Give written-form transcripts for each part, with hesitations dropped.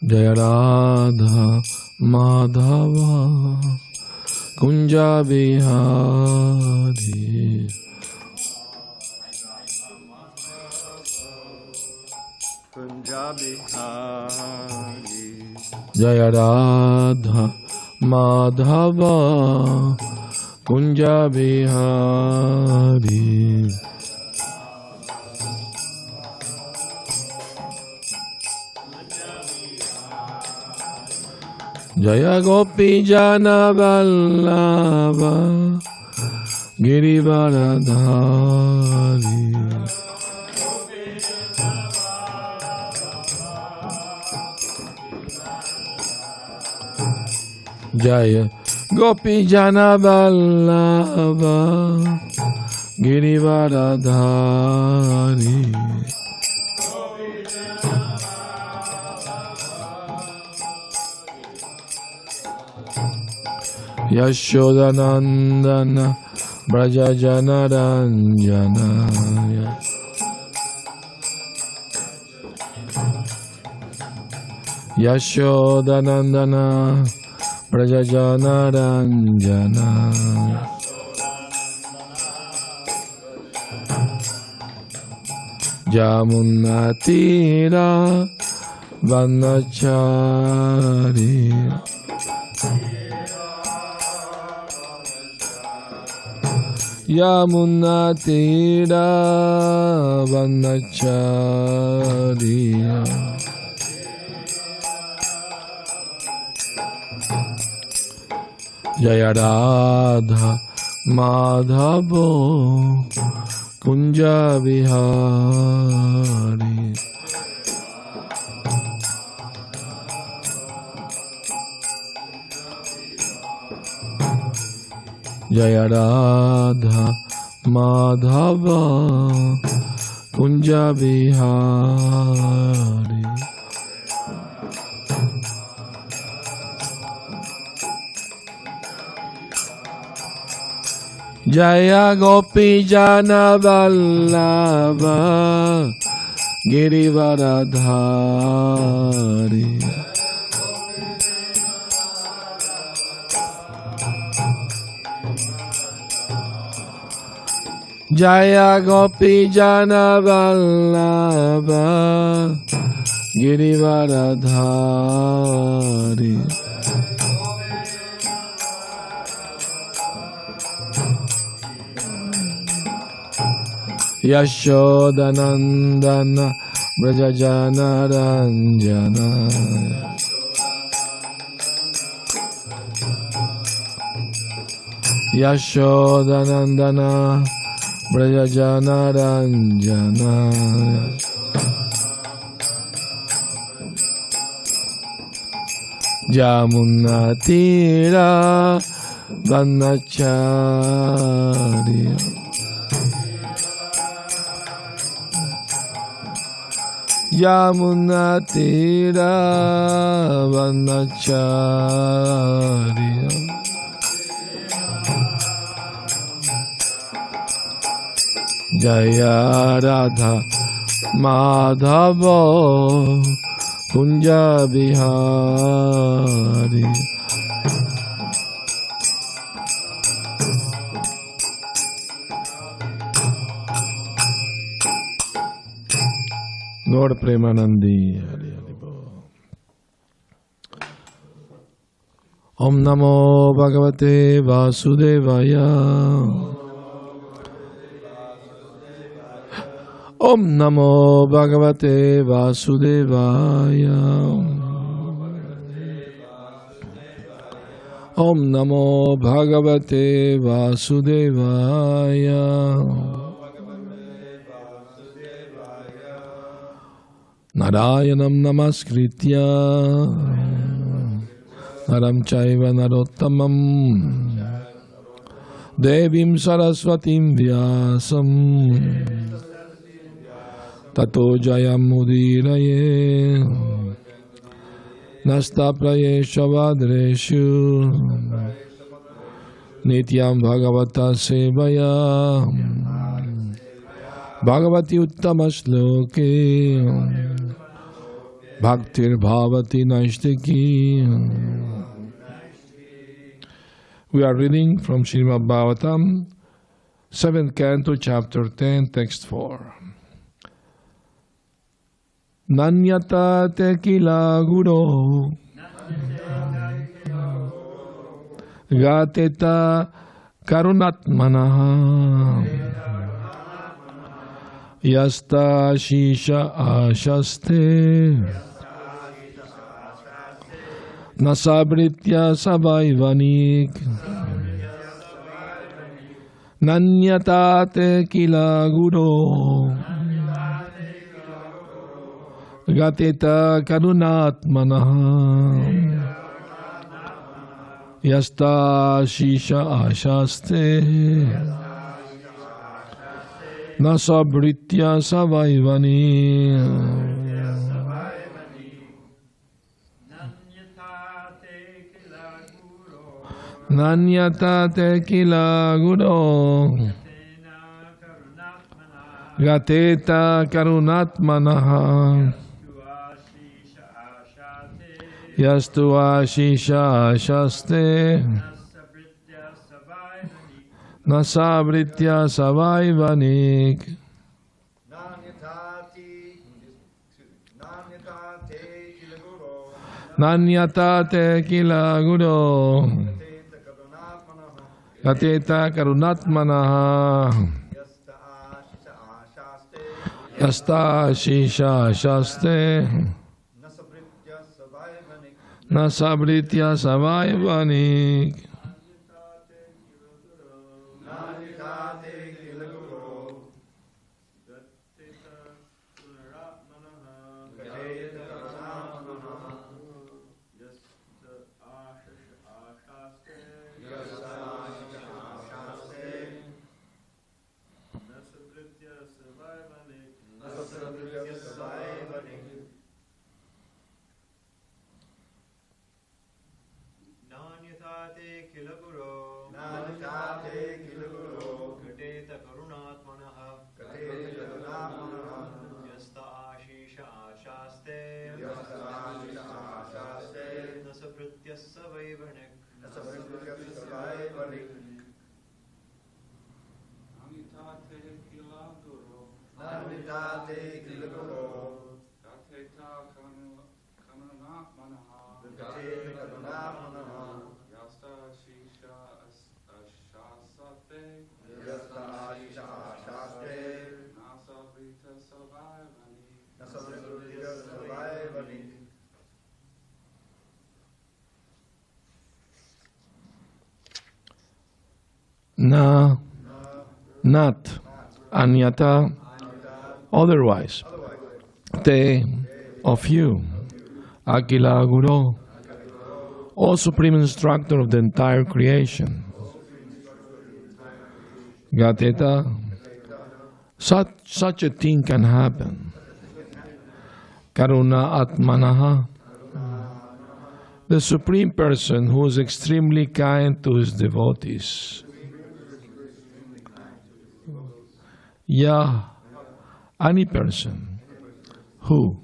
Jaya Radha Madhava Kunja Bihari. Jaya Radha Madhava Kunja Bihari. Jaya Gopi Jana Vallabha Girivaradhari. Jaya Gopi Jana Vallabha Girivaradhari. Yashodanandana Braja Jana Ranjana. Yashodanandana Braja Jana Ranjana. Jamunatira Vanachari. Yamuna Tira Vanachariya. Jaya Radha Madhavo Kunja Vihari. Jaya Radha Madhava Kunja Bihari. Jaya Gopi Jana Vallabha Girivaradhari. Jaya Gopi Jana Vallabha Girivaradhari. Yashodanandana Braja Jana Ranjana. Yashodanandana Braja Jana Ranjana. Jamunatira Vanachari. Yamunatira Vanachari. Jaya Radha Madhava Kunja Bihari. Gaur Premanandi. Om Namo Bhagavate Vasudevaya. Om Namo Bhagavate Vasudevaya. Om Namo Bhagavate Vasudevaya. Narayanam Namaskritya Naram Chaiva Narottamam Devim Saraswatim Vyasam Tato Jayam Mudiraye Nastapraye Shavadreshu Nityam Bhagavata Sevaya Bhagavati Uttama Shloke Bhaktir Bhavati Naistiki. We are reading from Srimad Bhagavatam, 7th Canto, Chapter 10, Text 4. Nanyata tekila guru gateta karunatmanaha yasta shisha ashaste nasabritya savaivanik nanyata tekila guru gateta karunatmanaha yasta shisha ashaste nasabritya savaivani nanyata tekila guru gateta karunatmanaha yastu ashisha ashaste nasabritya savaivanik nanyatate kila guru gateta karunatmanaha yasta ashisha ashaste nasabritya savaivanik na, not, anyata, otherwise, te, of you, akila guru, O Supreme Instructor of the entire creation, gateta, such a thing can happen, karuna atmanaha, the Supreme Person who is extremely kind to his devotees. Yeah, any person who,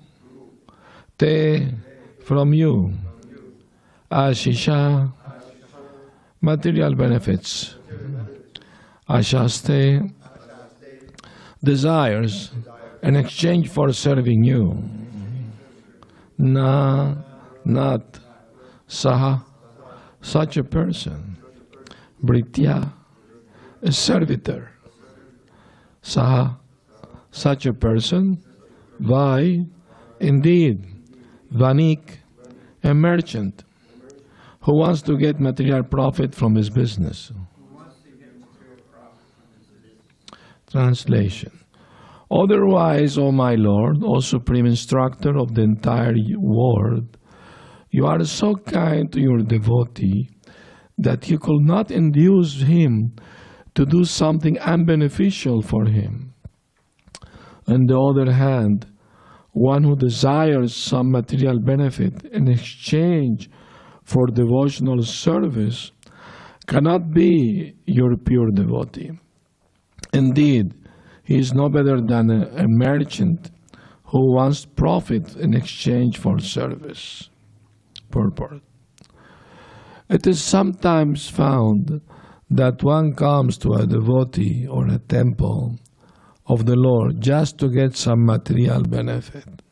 te, from you, ashisha, material benefits, ashaste, desires in exchange for serving you, na, not, saha, such a person, britya, a servitor, saha, such a person, vai, indeed, vanik, a merchant who wants to get material profit from his business. Translation. Otherwise, O my Lord, O Supreme Instructor of the entire world, you are so kind to your devotee that you could not induce him to do something unbeneficial for him. On the other hand, one who desires some material benefit in exchange for devotional service cannot be your pure devotee. Indeed, he is no better than a merchant who wants profit in exchange for service. Purport. It is sometimes found that one comes to a devotee or a temple of the Lord just to get some material benefit.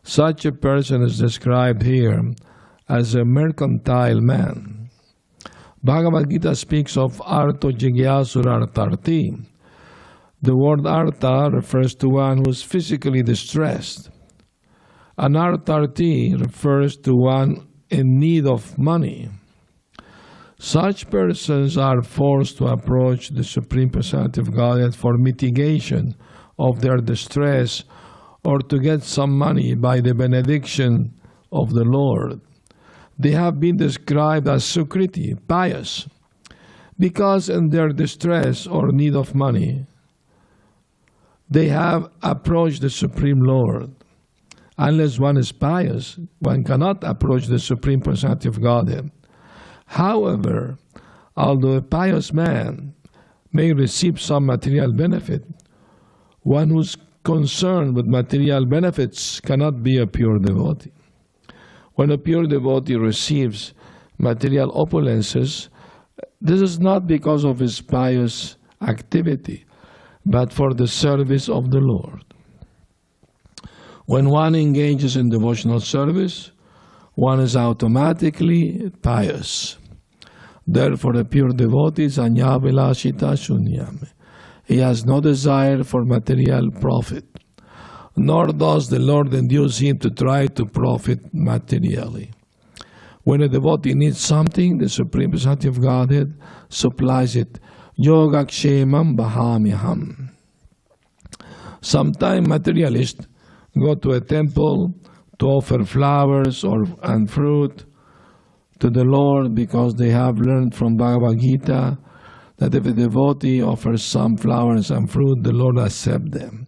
Such a person is described here as a mercantile man. Bhagavad Gita speaks of arto jigyasura-artarti. The word arta refers to one who is physically distressed. An artarti refers to one in need of money. Such persons are forced to approach the Supreme Personality of Godhead for mitigation of their distress or to get some money by the benediction of the Lord. They have been described as sukriti, pious, because in their distress or need of money, they have approached the Supreme Lord. Unless one is pious, one cannot approach the Supreme Personality of Godhead. However, although a pious man may receive some material benefit, one who's concerned with material benefits cannot be a pure devotee. When a pure devotee receives material opulences, this is not because of his pious activity, but for the service of the Lord. When one engages in devotional service, one is automatically pious. Therefore, a pure devotee is anyavilashita shunyam. He has no desire for material profit, nor does the Lord induce him to try to profit materially. When a devotee needs something, the Supreme Personality of Godhead supplies it. Yogakshemam bahamiham. Sometimes materialists go to a temple to offer flowers and fruit to the Lord because they have learned from Bhagavad Gita that if a devotee offers some flowers and fruit, the Lord accepts them.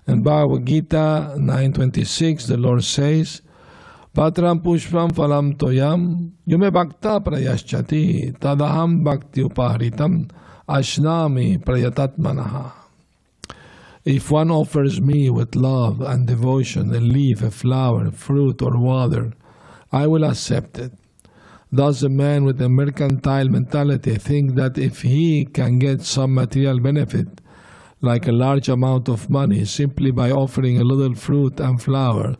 In Bhagavad Gita 9:26, the Lord says, Patram pushpam phalam toyam yume bhakta prayaschati tadaham bhakti upaharitam ashnami prayatatmanaha. If one offers me with love and devotion a leaf, a flower, fruit, or water, I will accept it. Does a man with a mercantile mentality think that if he can get some material benefit, like a large amount of money, simply by offering a little fruit and flower,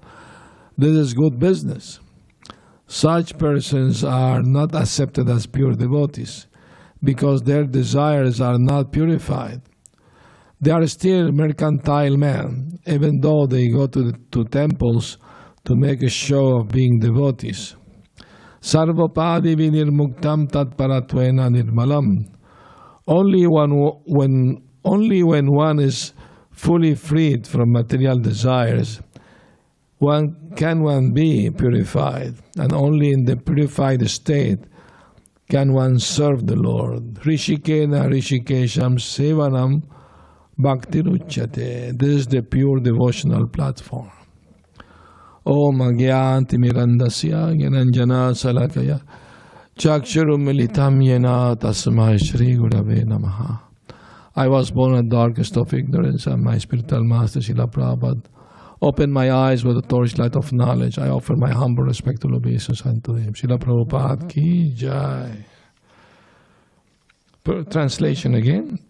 this is good business? Such persons are not accepted as pure devotees because their desires are not purified. They are still mercantile men, even though they go to temples to make a show of being devotees. Sarvapadi vinirmuktam tatparattvena nirmalam. Only when one is fully freed from material desires, can one be purified, and only in the purified state can one serve the Lord. Rishikena rishikesham sevanam Bhakti Ruchyate. This is the pure devotional platform. Om Agyanti Mirandasya Gyananjana Salakaya Chakshurum Militam Yena Tasmai Shri Gurave Namaha. I was born in the darkest of ignorance, and my spiritual master Srila Prabhupada opened my eyes with the torchlight of knowledge. I offer my humble respectful obeisance unto him. Srila Prabhupada Ki Jai. Translation again.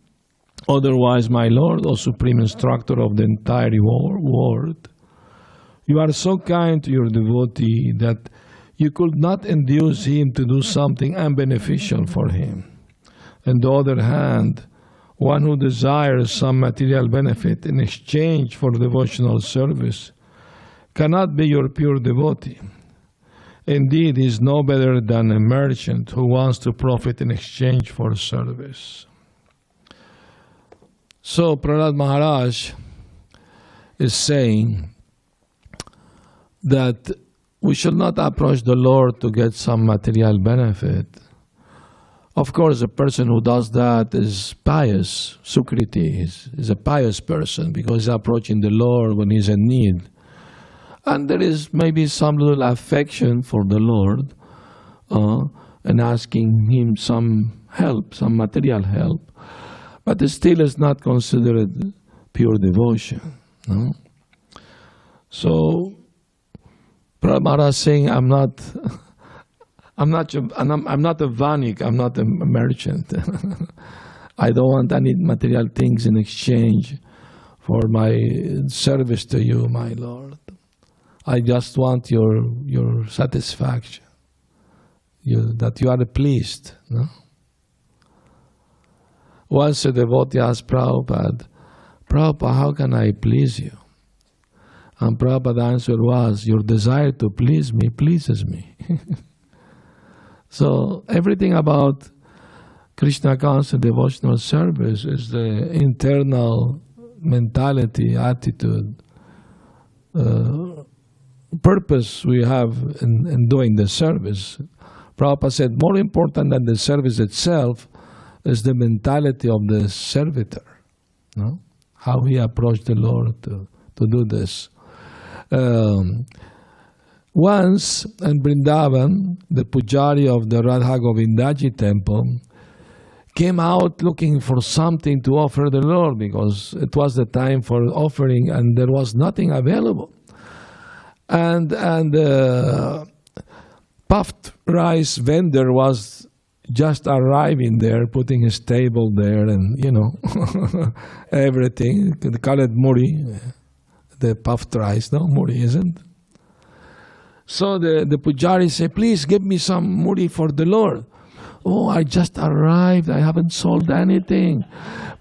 Otherwise, my Lord, O Supreme Instructor of the entire world, you are so kind to your devotee that you could not induce him to do something unbeneficial for him. On the other hand, one who desires some material benefit in exchange for devotional service cannot be your pure devotee. Indeed, he is no better than a merchant who wants to profit in exchange for service. So Prahlad Maharaj is saying that we should not approach the Lord to get some material benefit. Of course, a person who does that is pious. Sukriti is a pious person because he's approaching the Lord when he's in need. And there is maybe some little affection for the Lord and asking him some help, some material help. But it still is not considered pure devotion. No? So Prabhupada is saying, I'm not a vanik, I'm not a merchant. I don't want any material things in exchange for my service to you, my Lord. I just want your satisfaction, that you are pleased. No? Once a devotee asked Prabhupada, how can I please you? And Prabhupada's answer was, your desire to please me pleases me. So everything about Krishna conscious devotional service is the internal mentality, attitude, purpose we have in doing the service. Prabhupada said more important than the service itself is the mentality of the servitor. No? How he approached the Lord to do this. Once in Vrindavan, the pujari of the Radha Govindaji temple came out looking for something to offer the Lord because it was the time for offering and there was nothing available. And puffed rice vendor was just arriving there, putting his table there and, everything. They call it muri, the puffed rice, no? Muri, isn't? So the pujari said, please give me some muri for the Lord. Oh, I just arrived. I haven't sold anything.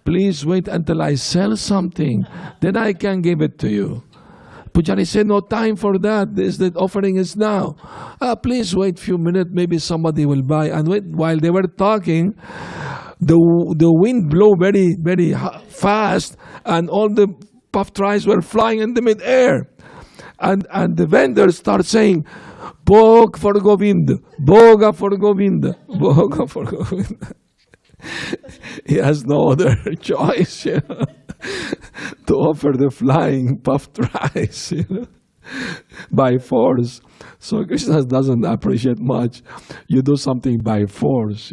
Please wait until I sell something. Then I can give it to you. Pujari said, no time for that. The offering is now. Please wait a few minutes. Maybe somebody will buy. And while they were talking, the wind blew very, very fast. And all the puffed rice were flying in the mid-air. And the vendors start saying, Bhog for Govinda, Bhoga for Govinda, Bhoga for Govinda. He has no other choice, to offer the flying puffed rice, by force. So Krishna doesn't appreciate much. You do something by force,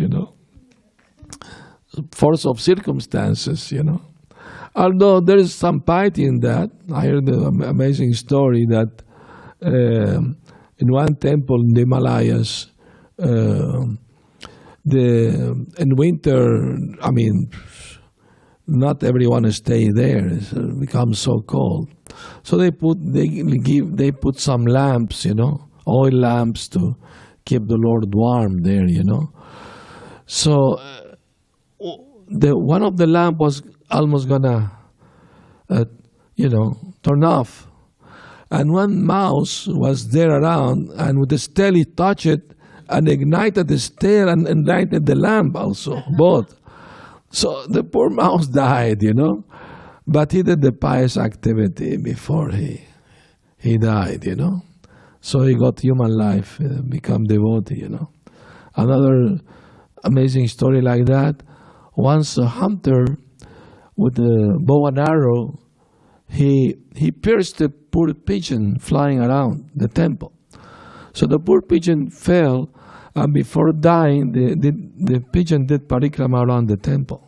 force of circumstances, Although there is some piety in that. I heard an amazing story that in one temple in the Himalayas, in winter, not everyone stay there. It becomes so cold. So they put some lamps, oil lamps to keep the Lord warm there, So one of the lamp was almost gonna, turn off. And one mouse was there around, and with his tail he touched it and ignited his tail and ignited the lamp also, both. So the poor mouse died, But he did the pious activity before he died, So he got human life, become devotee, Another amazing story like that. Once a hunter with a bow and arrow, he pierced the poor pigeon flying around the temple. So the poor pigeon fell, and before dying, the pigeon did parikrama around the temple.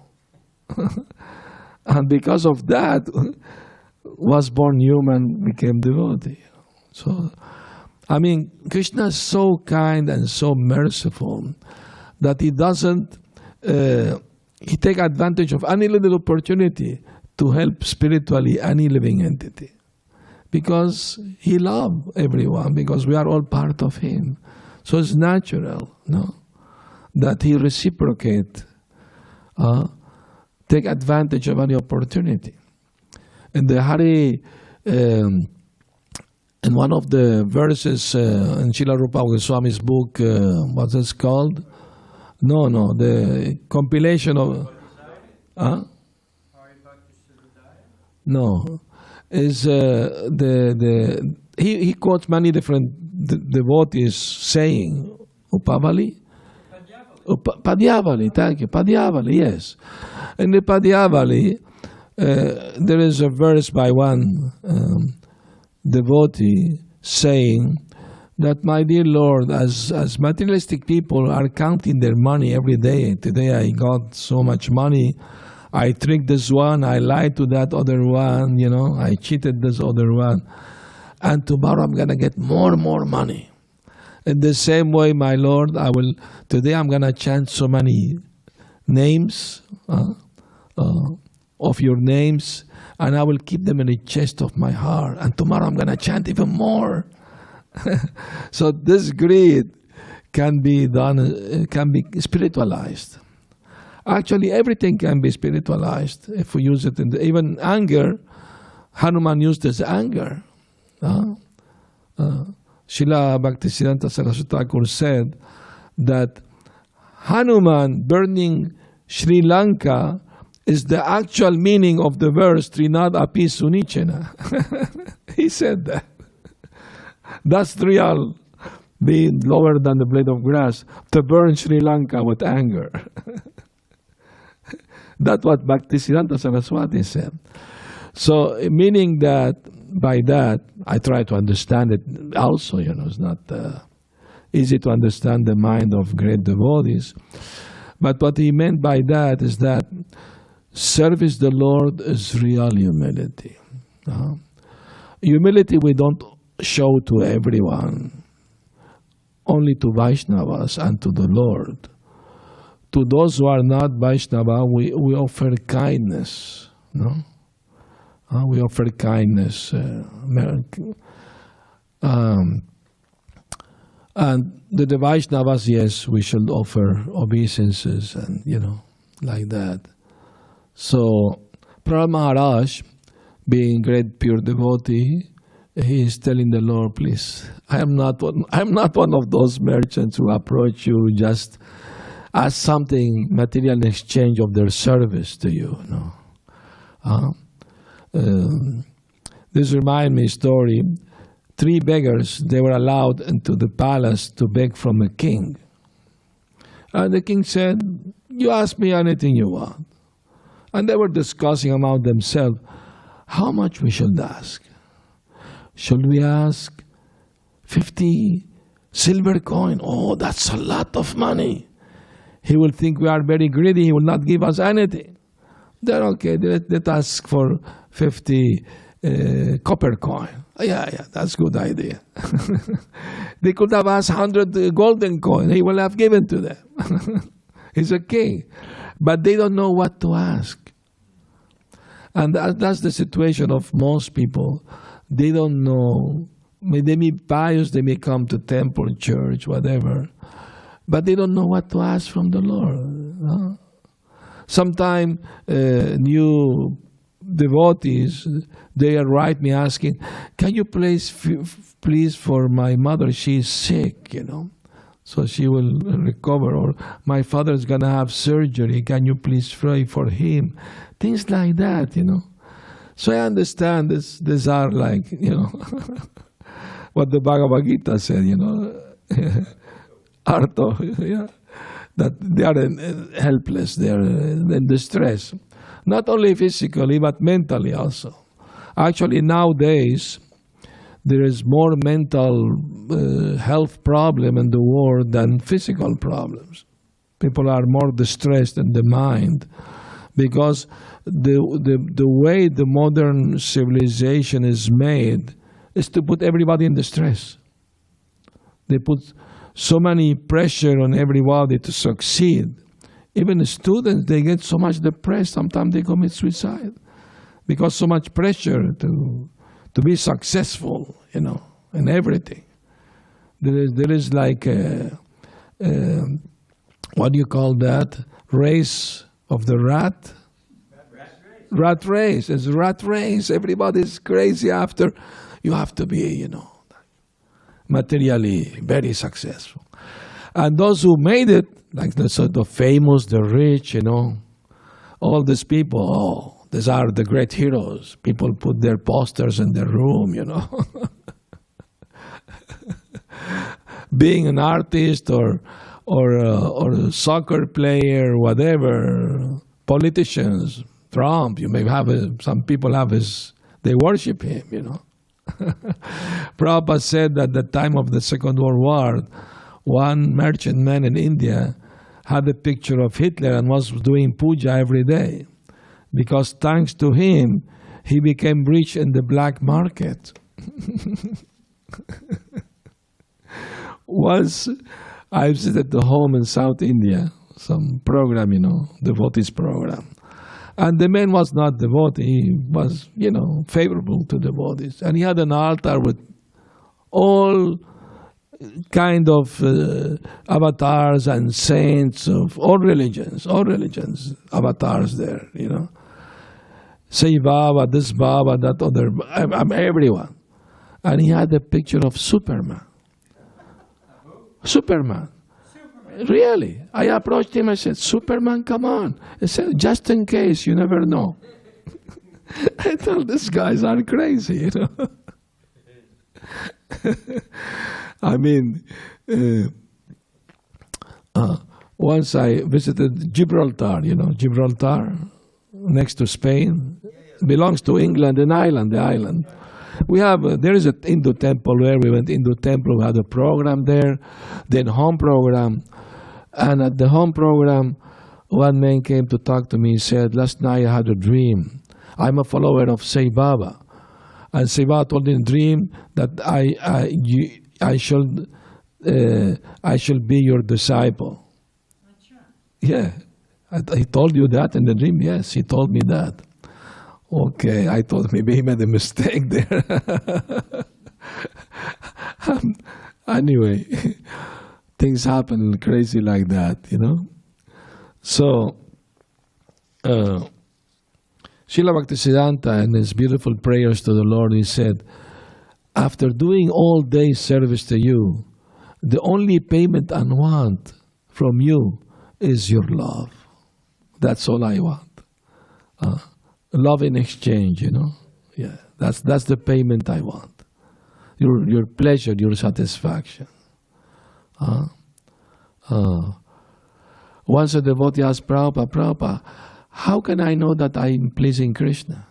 And because of that, was born human, became devotee. So, Krishna is so kind and so merciful that he doesn't, he take advantage of any little opportunity to help spiritually any living entity. Because he loves everyone, because we are all part of him. So it's natural, that he reciprocate, take advantage of any opportunity. In the Hari, in one of the verses in Srila Rupa Goswami's book, what's it called? No, the compilation of... No, is he quotes many different devotees saying Upavali? Padyavali, thank you. Padyavali, yes. In the Padyavali, there is a verse by one devotee saying that, my dear Lord, as materialistic people are counting their money every day. Today I got so much money. I tricked this one, I lied to that other one, I cheated this other one. and tomorrow I'm going to get more and more money. In the same way, my Lord, today I'm going to chant so many names of your names, and I will keep them in the chest of my heart. And tomorrow I'm going to chant even more. So this greed can be done, can be spiritualized. Actually, everything can be spiritualized if we use it even anger. Hanuman used as anger. Srila Bhaktisiddhanta Saraswati Thakur said that Hanuman burning Sri Lanka is the actual meaning of the verse Trinad api sunichena. He said that. That's real, being lower than the blade of grass, to burn Sri Lanka with anger. That's what Bhaktisiddhanta Saraswati said. So, meaning that, by that, I try to understand it also, it's not easy to understand the mind of great devotees. But what he meant by that is that service the Lord is real humility. Humility we don't show to everyone, only to Vaishnavas and to the Lord. To those who are not Vaishnava, we offer kindness. We offer kindness. And the Vaishnavas, yes, we should offer obeisances and, like that. So, Prahlad Maharaj, being great pure devotee, he is telling the Lord, please, I am not one of those merchants who approach you just as something material in exchange of their service to you. This reminds me a story. 3 beggars, they were allowed into the palace to beg from a king. And the king said, you ask me anything you want. And they were discussing among themselves, how much we should ask. Should we ask 50 silver coin? Oh, that's a lot of money. He will think we are very greedy. He will not give us anything. Then, okay, let's ask for 50 copper coin. Yeah, that's a good idea. They could have asked 100 golden coin. He will have given to them. He's a king. But they don't know what to ask. And that's the situation of most people. They don't know. They may be pious, they may come to temple, church, whatever. But they don't know what to ask from the Lord. Sometimes new devotees, they write me asking, can you please for my mother, she is sick, so she will recover, or my father is going to have surgery, can you please pray for him? Things like that, So I understand these are like, what the Bhagavad Gita said, Artho, that they are helpless, they are in distress. Not only physically, but mentally also. Actually, nowadays, there is more mental health problem in the world than physical problems. People are more distressed in the mind because the way the modern civilization is made is to put everybody in distress. They put so many pressure on everybody to succeed. Even the students, they get so much depressed, sometimes they commit suicide because so much pressure to be successful, in everything. There is like what do you call that? Race of the rat? Rat race. It's a rat race. Everybody's crazy after. You have to be, materially very successful. And those who made it, like the sort of famous, the rich, all these people, these are the great heroes. People put their posters in their room, Being an artist or a soccer player, whatever, politicians, Trump, you may have some people they worship him, Prabhupada said that at the time of the Second World War, one merchantman in India had a picture of Hitler and was doing puja every day. Because thanks to him, he became rich in the black market. Once I visited the home in South India, some program, devotees program. And the man was not devotee, he was, favorable to devotees. And he had an altar with all kind of avatars and saints of all religions, avatars there, Say Baba, this Baba, that other, everyone. And he had a picture of Superman. Superman. Really. I approached him, I said, Superman, come on. He said, just in case, you never know. I thought, these guys are crazy, I mean, once I visited Gibraltar, Gibraltar, next to Spain, belongs to England, the island. There is an Hindu temple where we went into temple, we had a program there, then home program. And at the home program, one man came to talk to me. He said, last night I had a dream. I'm a follower of Sai Baba. And Sai Baba told me in a dream that I shall be your disciple. Yeah. He told you that in the dream? Yes, he told me that. Okay, I thought maybe he made a mistake there. Anyway, things happen crazy like that, So, Srila Bhaktisiddhanta in his beautiful prayers to the Lord, he said, after doing all day service to you, the only payment I want from you is your love. That's all I want. Love in exchange, Yeah, that's the payment I want. Your pleasure, your satisfaction. Once a devotee asked Prabhupada, how can I know that I'm pleasing Krishna?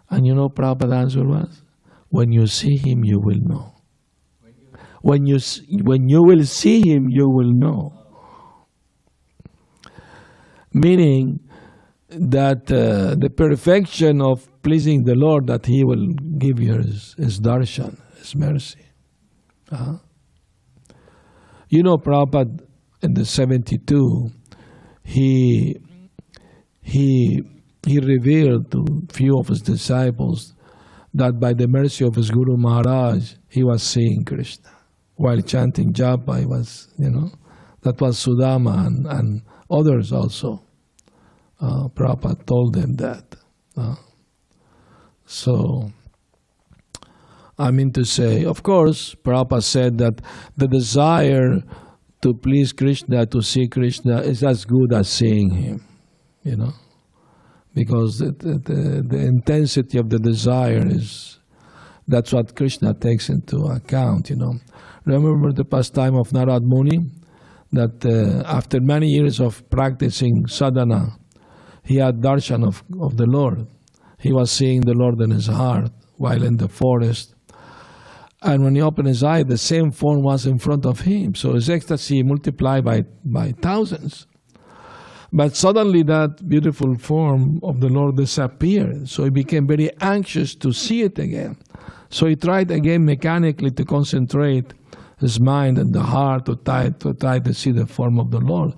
And Prabhupada's answer was, when you see him, you will know. When you will see him, you will know. Meaning that the perfection of pleasing the Lord, that he will give you his darshan, his mercy. Prabhupada in the 72, he revealed to few of his disciples that by the mercy of his Guru Maharaj, he was seeing Krishna. While chanting japa, he was, that was Sudama and others also. Prabhupada told them that. So, I mean to say, of course, Prabhupada said that the desire to please Krishna, to see Krishna, is as good as seeing him, because the intensity of the desire that's what Krishna takes into account, Remember the pastime of Narad Muni, that after many years of practicing sadhana, he had darshan of the Lord. He was seeing the Lord in his heart while in the forest. And when he opened his eye, the same form was in front of him. So his ecstasy multiplied by thousands. But suddenly that beautiful form of the Lord disappeared. So he became very anxious to see it again. So he tried again mechanically to concentrate his mind and the heart to try to see the form of the Lord.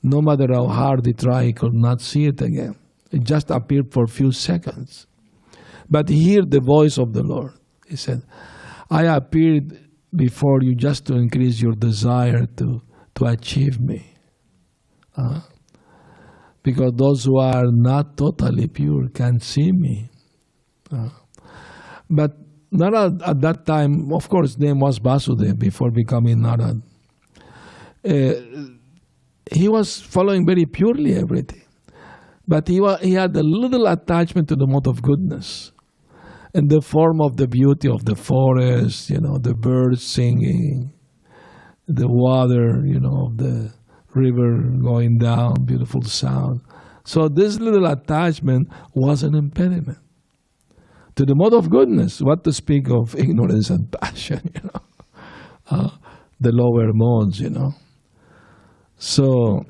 No matter how hard he tried, he could not see it again. It just appeared for a few seconds. But he heard the voice of the Lord. He said, I appeared before you just to increase your desire to achieve me. Because those who are not totally pure can't see me. But Narad at that time, of course, his name was Vasudeva before becoming Narad. He was following very purely everything. But he had a little attachment to the mode of goodness. In the form of the beauty of the forest, the birds singing, the water, of the river going down, beautiful sound. So this little attachment was an impediment to the mode of goodness. What to speak of ignorance and passion, the lower modes, So,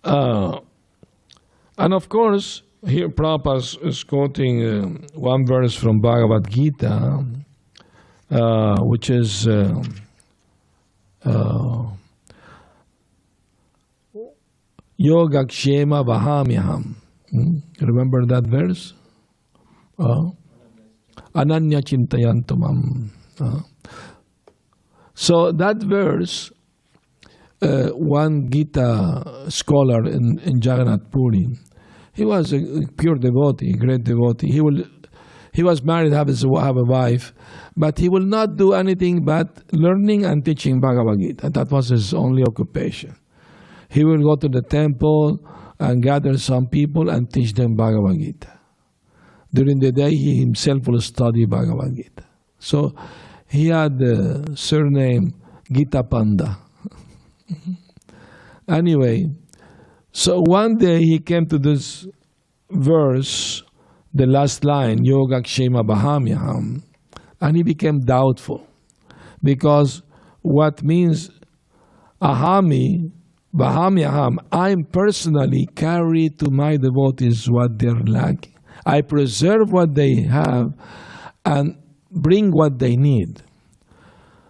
and of course, here Prabhupada is quoting one verse from Bhagavad Gita, which is Yogakshema Vahamyaham. Remember that verse? Ananya Chintayantamam. So that verse, one Gita scholar in Jagannath Puri, he was a pure devotee, great devotee. He was married, have a wife, but he will not do anything but learning and teaching Bhagavad Gita. That was his only occupation. He will go to the temple and gather some people and teach them Bhagavad Gita. During the day, he himself will study Bhagavad Gita. So he had the surname Gita Panda. Anyway, so one day he came to this verse, the last line, Yogakshema Bahamyaham, and he became doubtful. Because what means ahami, Bahamyaham, I personally carry to my devotees what they're lacking. I preserve what they have and bring what they need.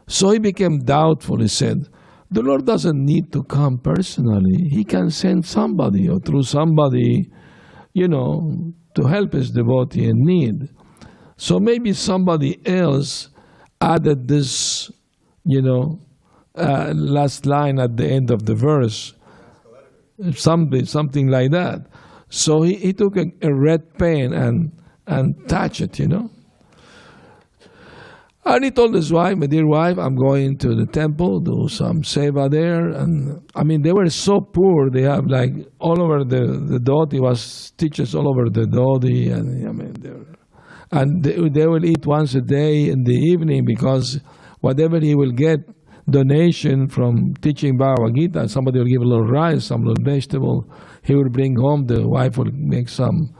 So he became doubtful. He said, the Lord doesn't need to come personally. He can send somebody or through somebody, to help his devotee in need. So maybe somebody else added this, last line at the end of the verse. Something like that. So he took a red pen and touched it, And he told his wife, my dear wife, I'm going to the temple, do some seva there. And they were so poor. They have all over the devotee was teachers all over the devotee. And they will eat once a day in the evening because whatever he will get donation from teaching Bhagavad Gita, somebody will give a little rice, some little vegetable. He will bring home, the wife will make some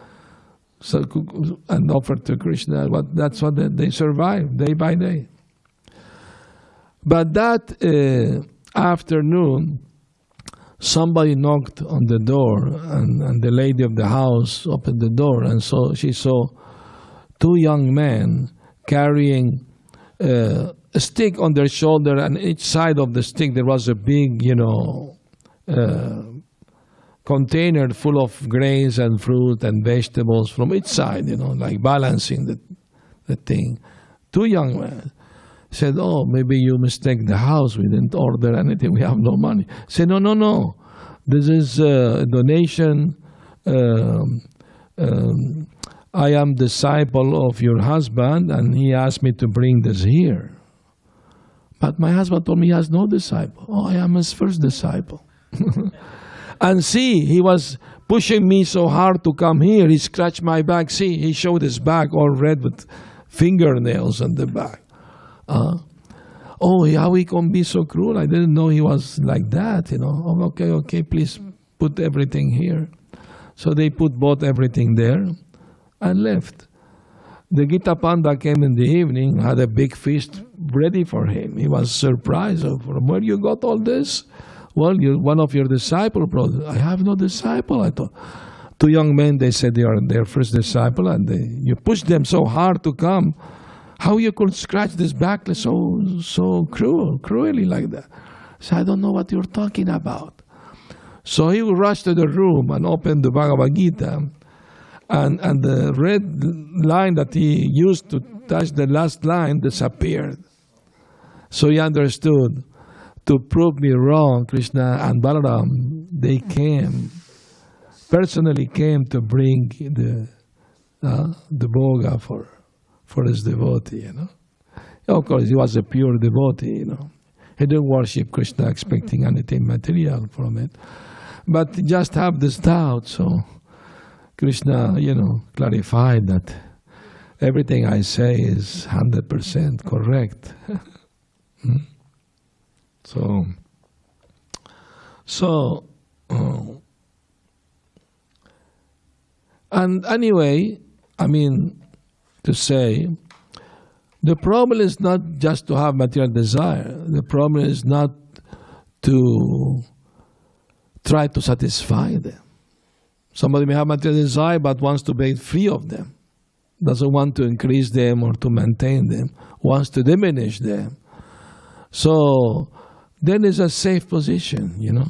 and offer to Krishna. But that's what they survive day by day. But that afternoon, somebody knocked on the door, and the lady of the house opened the door, and so she saw two young men carrying a stick on their shoulder, and each side of the stick there was a big, container full of grains and fruit and vegetables from each side, balancing the thing. Two young men said, oh, maybe you mistake the house. We didn't order anything. We have no money. Said, no. This is a donation. I am disciple of your husband, and he asked me to bring this here. But my husband told me he has no disciple. Oh, I am his first disciple. And see, he was pushing me so hard to come here. He scratched my back. See, he showed his back all red with fingernails on the back. How he can be so cruel? I didn't know he was like that, Oh, okay, please put everything here. So they put both everything there and left. The Gita Panda came in the evening, had a big feast ready for him. He was surprised. From where you got all this? Well, one of your disciples brought it. I have no disciple, I thought. Two young men, they said they are their first disciple, and you pushed them so hard to come. How you could scratch this back so cruelly like that? So I don't know what you're talking about. So he rushed to the room and opened the Bhagavad Gita, and the red line that he used to touch the last line disappeared. So he understood. To prove me wrong, Krishna and Balaram, they personally came to bring the bhoga for his devotee, Of course, he was a pure devotee, He didn't worship Krishna expecting anything material from it. But he just have this doubt, so Krishna, clarified that everything I say is 100% correct. And anyway, to say, the problem is not just to have material desire. The problem is not to try to satisfy them. Somebody may have material desire but wants to be free of them. Doesn't want to increase them or to maintain them. Wants to diminish them. So then it's a safe position, you know.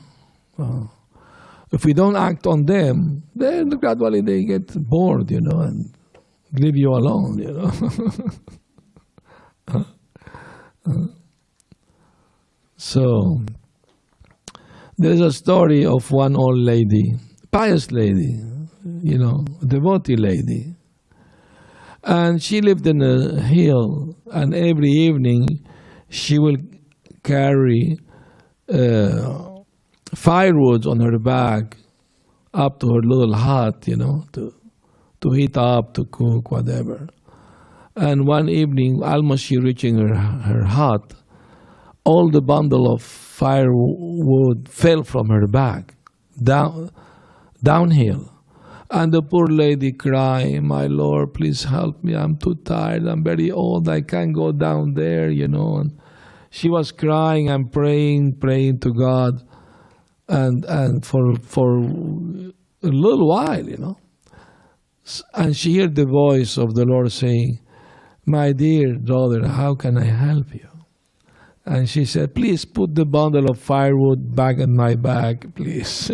If we don't act on them, then gradually they get bored, you know, and leave you alone, you know. So there's a story of one old lady, pious lady, you know, devotee lady. And she lived in a hill, and every evening she will carry firewood on her back up to her little hut, you know, to heat up, to cook, whatever. And one evening, almost she reaching her hut, all the bundle of firewood fell from her back, downhill. And the poor lady crying, "My Lord, please help me. I'm too tired. I'm very old. I can't go down there," you know. And she was crying and praying to God, and for a little while, you know. And she heard the voice of the Lord saying, "My dear daughter, how can I help you?" And she said, "Please put the bundle of firewood back on my back, please."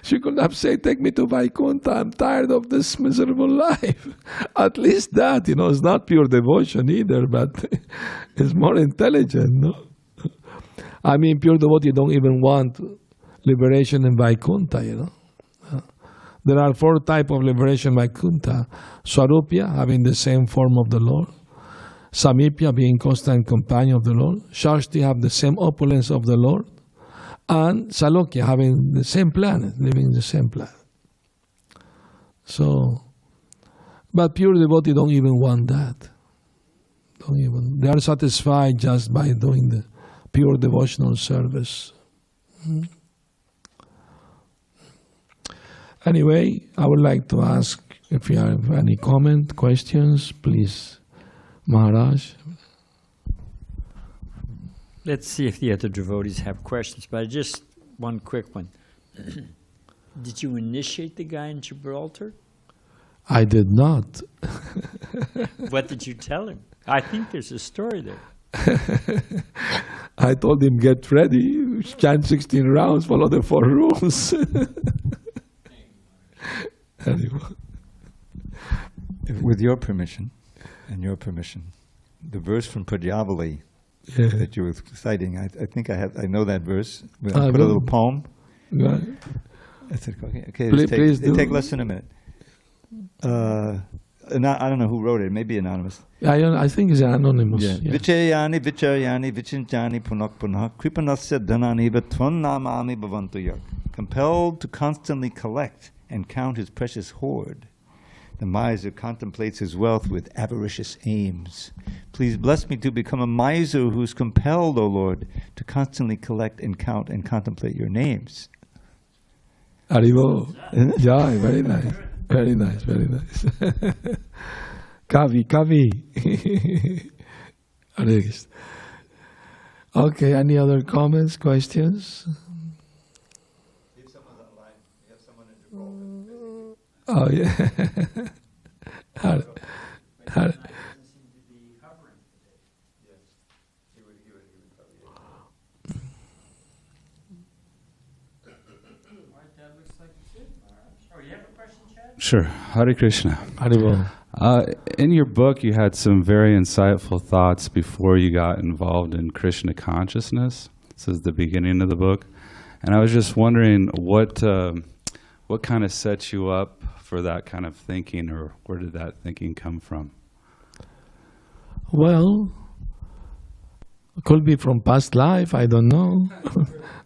She could have said, "Take me to Vaikuntha. I'm tired of this miserable life." At least that, you know, is not pure devotion either, but it's more intelligent, no? I mean, pure devotee don't even want liberation in Vaikuntha, you know. There are 4 types of liberation in Vaikuntha. Swarupya, having the same form of the Lord. Samipya, being constant companion of the Lord. Shashti, have the same opulence of the Lord. And Salokya, having the same planet, living in the same planet. So, but pure devotee don't even want that. They are satisfied just by doing the pure devotional service. Anyway, I would like to ask if you have any comment, questions, please. Maharaj. Let's see if the other devotees have questions, but just one quick one. Did you initiate the guy in Gibraltar? I did not. What did you tell him? I think there's a story there. I told him, "Get ready, chant 16 rounds, follow the 4 rules." Anyway. With your permission, and your permission, the verse from Pradyavali that you were citing, I think I know that verse. I put a little poem. Right. I said, okay, Please do. take less than a minute. I don't know who wrote it. Maybe anonymous. I think it's anonymous. Vichayani, vichayani, vichinjani, punak punak, kripanasya dhanani, vatvan namami bhavantu yak. Compelled to constantly collect and count his precious hoard, the miser contemplates his wealth with avaricious aims. Please bless me to become a miser who's compelled, O Lord, to constantly collect and count and contemplate your names. Haribo. Yeah, very nice. Very nice, very nice. Kavi. Okay, any other comments, questions? If someone's online, you have someone in your role. Oh, yeah. Sure. Hare Krishna. Haribo. In your book, you had some very insightful thoughts before you got involved in Krishna consciousness. This is the beginning of the book. And I was just wondering what kind of set you up for that kind of thinking, or where did that thinking come from? Well, it could be from past life, I don't know.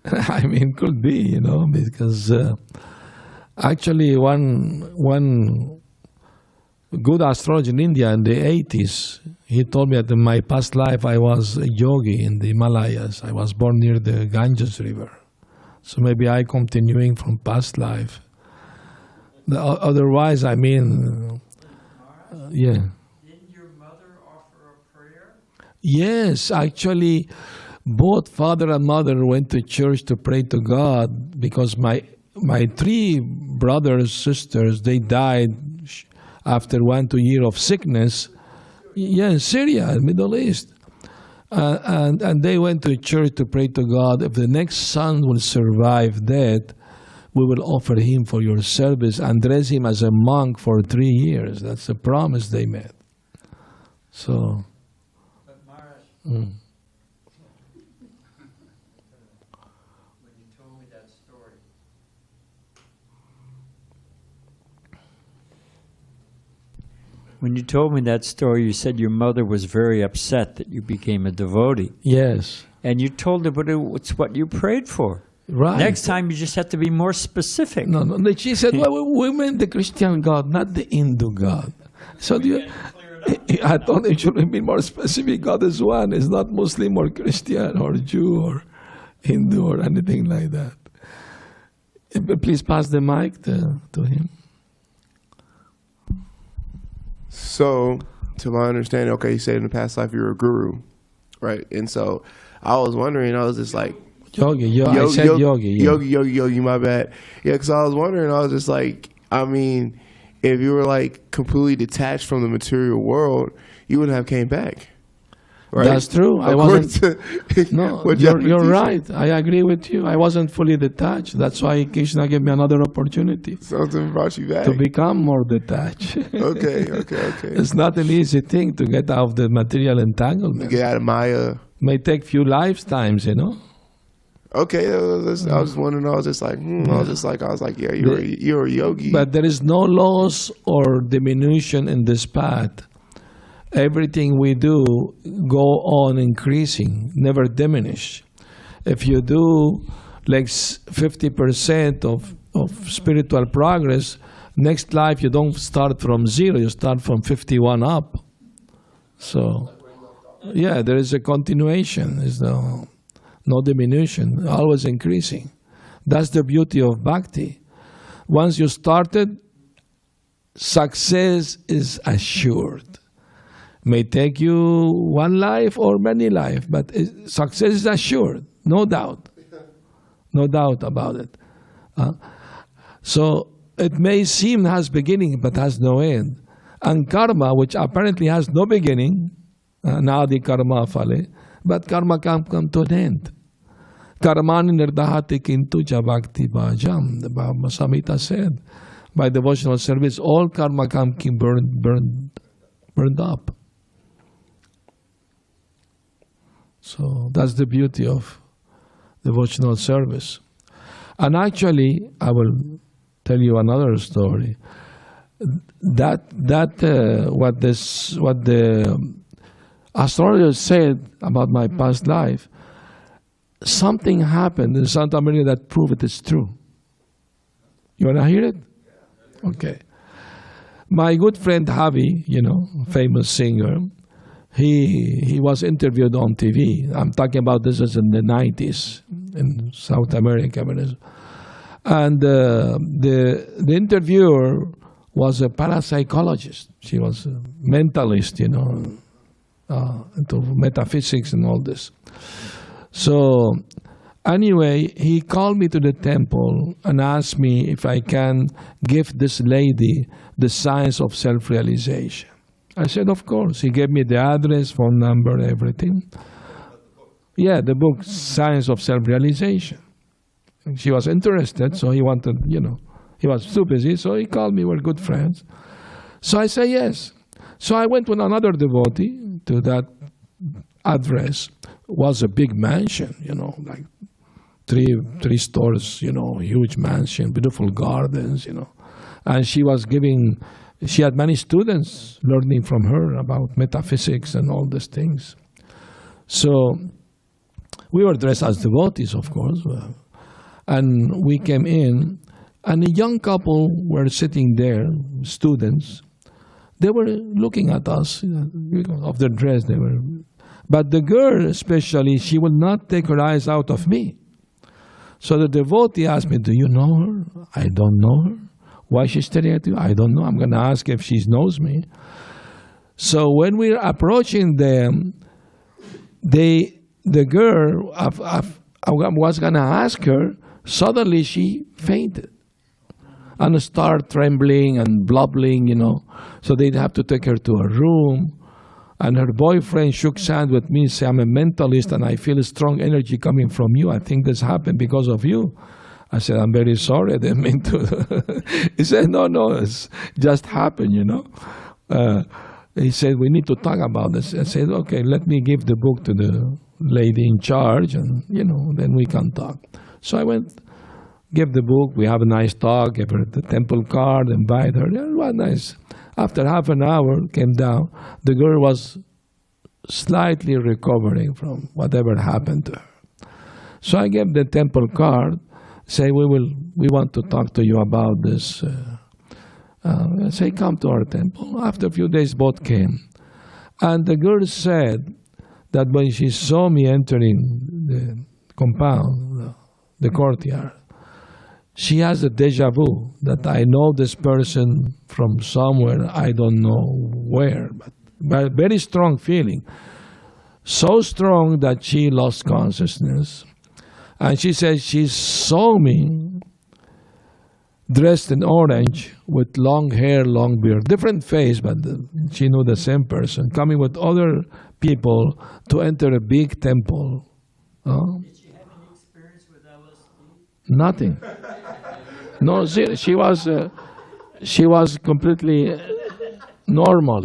I mean, could be, you know, because actually one good astrologer in India in the 80s, he told me that in my past life I was a yogi in the Himalayas. I was born near the Ganges River. So maybe I continuing from past life. Otherwise, I mean, yeah. Didn't your mother offer a prayer? Yes, actually, both father and mother went to church to pray to God because my three brothers, sisters, they died after 1-2 years of sickness. Yeah, in Syria, Middle East. And they went to church to pray to God. If the next son will survive death, we will offer him for your service and dress him as a monk for 3 years. That's the promise they made. So. But Maharaj, Mm. when you told me that story, you said your mother was very upset that you became a devotee. Yes. And you told her, but it's what you prayed for. Right. Next time, you just have to be more specific. No. She said, well, we meant the Christian God, not the Hindu God. So I thought it should be more specific. God is one. It's not Muslim or Christian or Jew or Hindu or anything like that. Please pass the mic to him. So, to my understanding, okay, you said in the past life you were a guru, right? And so I was wondering, I was just like, Yogi, I said yogi. Yeah. Yogi, my bad. Yeah, because I was wondering, I was just like, I mean, if you were like completely detached from the material world, you wouldn't have came back. Right? That's true. I wasn't. No, you're right. I agree with you. I wasn't fully detached. That's why Krishna gave me another opportunity. Something brought you back. To become more detached. Okay. It's not an easy thing to get out of the material entanglement. Get out of Maya. May take few lifetimes, you know. Okay, I was wondering. I was just like, yeah, you're a yogi. But there is no loss or diminution in this path. Everything we do go on increasing, never diminish. If you do like 50% of spiritual progress, next life you don't start from 0, you start from 51 up. So, yeah, there is a continuation. There's no diminution, always increasing. That's the beauty of Bhakti. Once you started, success is assured. May take you one life or many lives, but success is assured, no doubt. No doubt about it. So it may seem has beginning, but has no end. And karma, which apparently has no beginning, nadi karma phale, but karma can come to an end. Karmani nirdahati kintu ja bhakti bhajam, the Bhagavad Samhita said. By devotional service, all karma can be burned up. So that's the beauty of devotional service. And actually, I will tell you another story. What the astrologer said about my past life, something happened in Santa Maria that proved it is true. You want to hear it? Okay. My good friend Javi, famous singer, he was interviewed on TV. I'm talking about this is in the 90s in South America. And the interviewer was a parapsychologist. She was a mentalist, into metaphysics and all this. So anyway, he called me to the temple and asked me if I can give this lady the science of self-realization. I said, of course. He gave me the address, phone number, everything. Yeah, the book, Science of Self-Realization. She was interested, so he wanted, he was too busy, so he called me. We're good friends. So I said yes. So I went with another devotee to that address. It was a big mansion, like three stores, huge mansion, beautiful gardens, And she had many students learning from her about metaphysics and all these things. So we were dressed as devotees, of course. And we came in, and a young couple were sitting there, students. They were looking at us, of their dress. But the girl especially, she would not take her eyes out of me. So the devotee asked me, do you know her? I don't know her. Why is she staring at you? I don't know. I'm going to ask if she knows me. So when we're approaching them, they the girl, I was going to ask her, suddenly she fainted and started trembling and blubbling, So they'd have to take her to a room. And her boyfriend shook hands with me and said, I'm a mentalist and I feel a strong energy coming from you. I think this happened because of you. I said, I'm very sorry. I didn't mean to. He said, no, it just happened, He said, we need to talk about this. I said, okay, let me give the book to the lady in charge and, then we can talk. So I went, gave the book. We have a nice talk, gave her the temple card, invited her. It was nice. After half an hour, came down. The girl was slightly recovering from whatever happened to her. So I gave the temple card, say, we want to talk to you about this. Say, come to our temple. After a few days, both came. And the girl said that when she saw me entering the compound, the courtyard, she has a deja vu that I know this person from somewhere, I don't know where, but very strong feeling. So strong that she lost consciousness. And she said she saw me dressed in orange with long hair, long beard, different face, but she knew the same person, coming with other people to enter a big temple. Did you have any experience with LSD? Nothing. No, she was completely normal,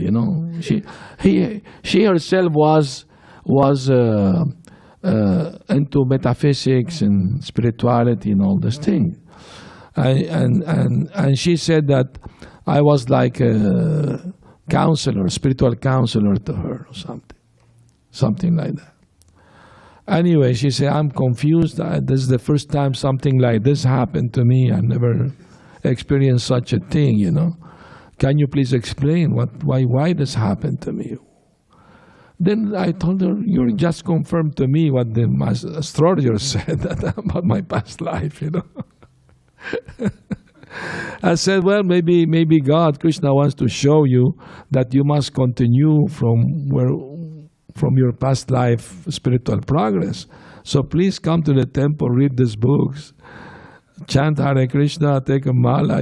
She herself was into metaphysics and spirituality and all this thing. And she said that I was like a counselor, spiritual counselor to her or something like that. Anyway, she said, I'm confused. This is the first time something like this happened to me. I've never experienced such a thing, Can you please explain why this happened to me? Then I told her, you just confirmed to me what the astrologer said about my past life, I said, well, maybe God, Krishna wants to show you that you must continue from your past life spiritual progress. So please come to the temple, read these books, chant Hare Krishna, take a mala,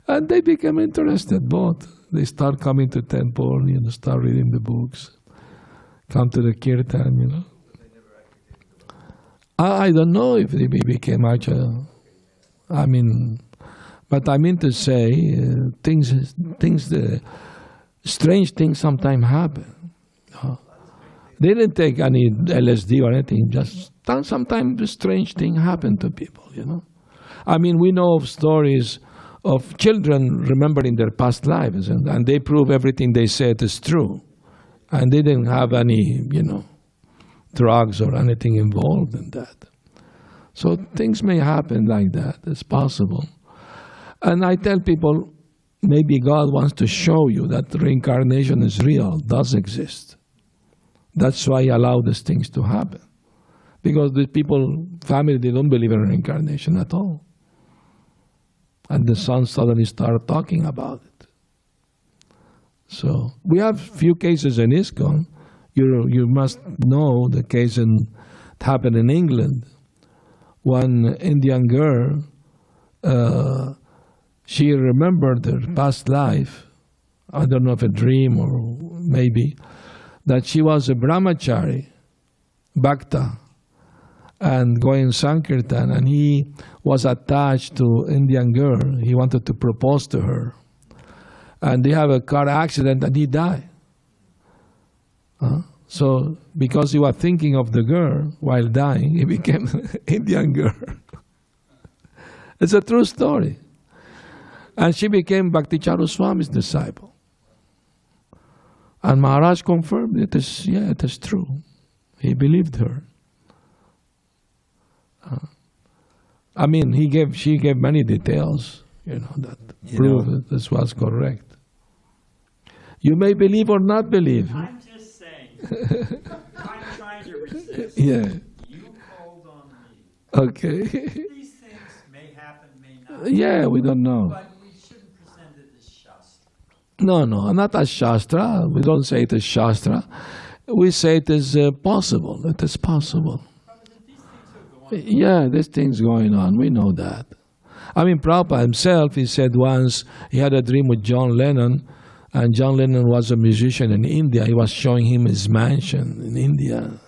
And they became interested, both. They start coming to temple, start reading the books, come to the kirtan, I don't know if they became actually, but I mean to say, strange things sometimes happen. They didn't take any LSD or anything, just sometimes strange things happen to people, we know of stories of children remembering their past lives, and they prove everything they said is true. And they didn't have any, drugs or anything involved in that. So things may happen like that. It's possible. And I tell people, maybe God wants to show you that reincarnation is real, does exist. That's why He allowed these things to happen. Because the family, they don't believe in reincarnation at all. And the sons suddenly start talking about it. So we have few cases in ISKCON. You must know the case that happened in England. One Indian girl, she remembered her past life. I don't know if a dream or maybe that she was a brahmachari, bhakta, and going Sankirtan, and he was attached to Indian girl. He wanted to propose to her. And they have a car accident and he died. So because he was thinking of the girl while dying, he became an Indian girl. It's a true story. And she became Bhakti Charu Swami's disciple. And Maharaj confirmed it is true. He believed her. She gave many details, that prove that this was correct. You may believe or not believe. I'm just saying. I'm trying to resist. Yeah. You called on me. Okay. These things may happen, may not. Yeah, we don't know. But we shouldn't present it as Shastra. No, not as Shastra. We don't say it as Shastra. we say it is possible. It is possible. Yeah, there's things going on. We know that. I mean, Prabhupada himself, he said once he had a dream with John Lennon, and John Lennon was a musician in India. He was showing him his mansion in India.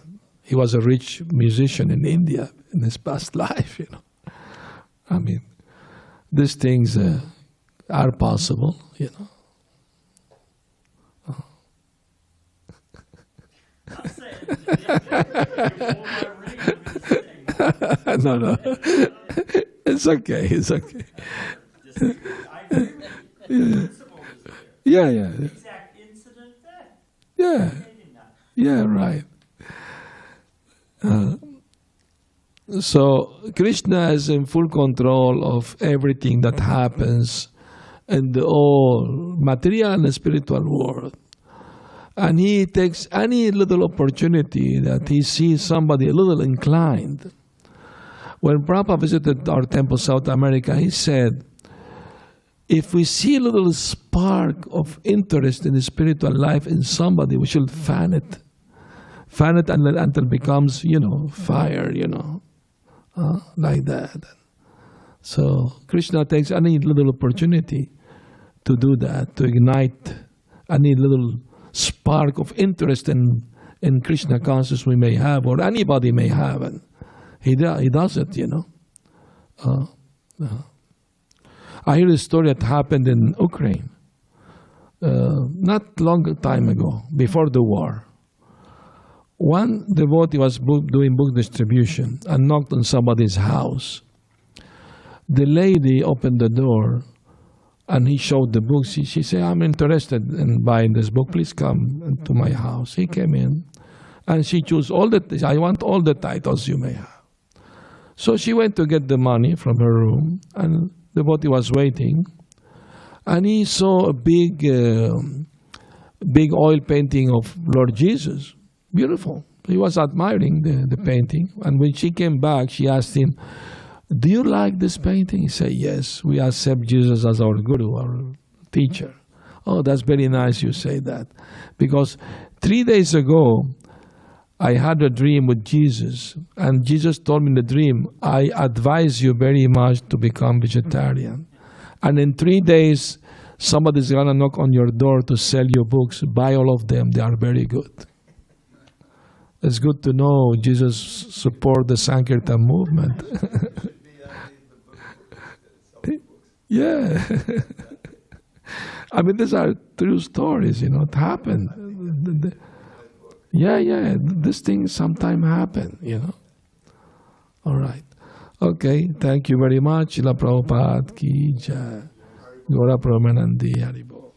He was a rich musician in India in his past life, you know. I mean, these things are possible, you know. No. It's okay. It's okay. Yeah. Exact incident Yeah. Yeah, right. So Krishna is in full control of everything that happens in the whole material and spiritual world. And he takes any little opportunity that he sees somebody a little inclined. When Prabhupada visited our temple, South America, he said, if we see a little spark of interest in the spiritual life in somebody, we should fan it. Fan it until it becomes, fire, like that. So Krishna takes any little opportunity to do that, to ignite any little spark of interest in Krishna consciousness we may have, or anybody may have, and he does it, I hear a story that happened in Ukraine, not long time ago, before the war. One devotee was doing book distribution and knocked on somebody's house. The lady opened the door and he showed the books. She said, I'm interested in buying this book. Please come to my house. He came in and she chose I want all the titles you may have. So she went to get the money from her room, and the devotee was waiting. And he saw a big oil painting of Lord Jesus. Beautiful. He was admiring the painting. And when she came back, she asked him, do you like this painting? He said, yes, we accept Jesus as our guru, our teacher. Oh, that's very nice you say that. Because 3 days ago, I had a dream with Jesus. And Jesus told me in the dream, I advise you very much to become vegetarian. And in 3 days, somebody's going to knock on your door to sell you books. Buy all of them. They are very good. It's good to know Jesus support the Sankirtan movement. Yeah. I mean, these are true stories, it happened. Yeah, these things sometimes happen, All right. Okay, thank you very much. Srila Prabhupada ki jai. Gaura Pramanandi Haribo.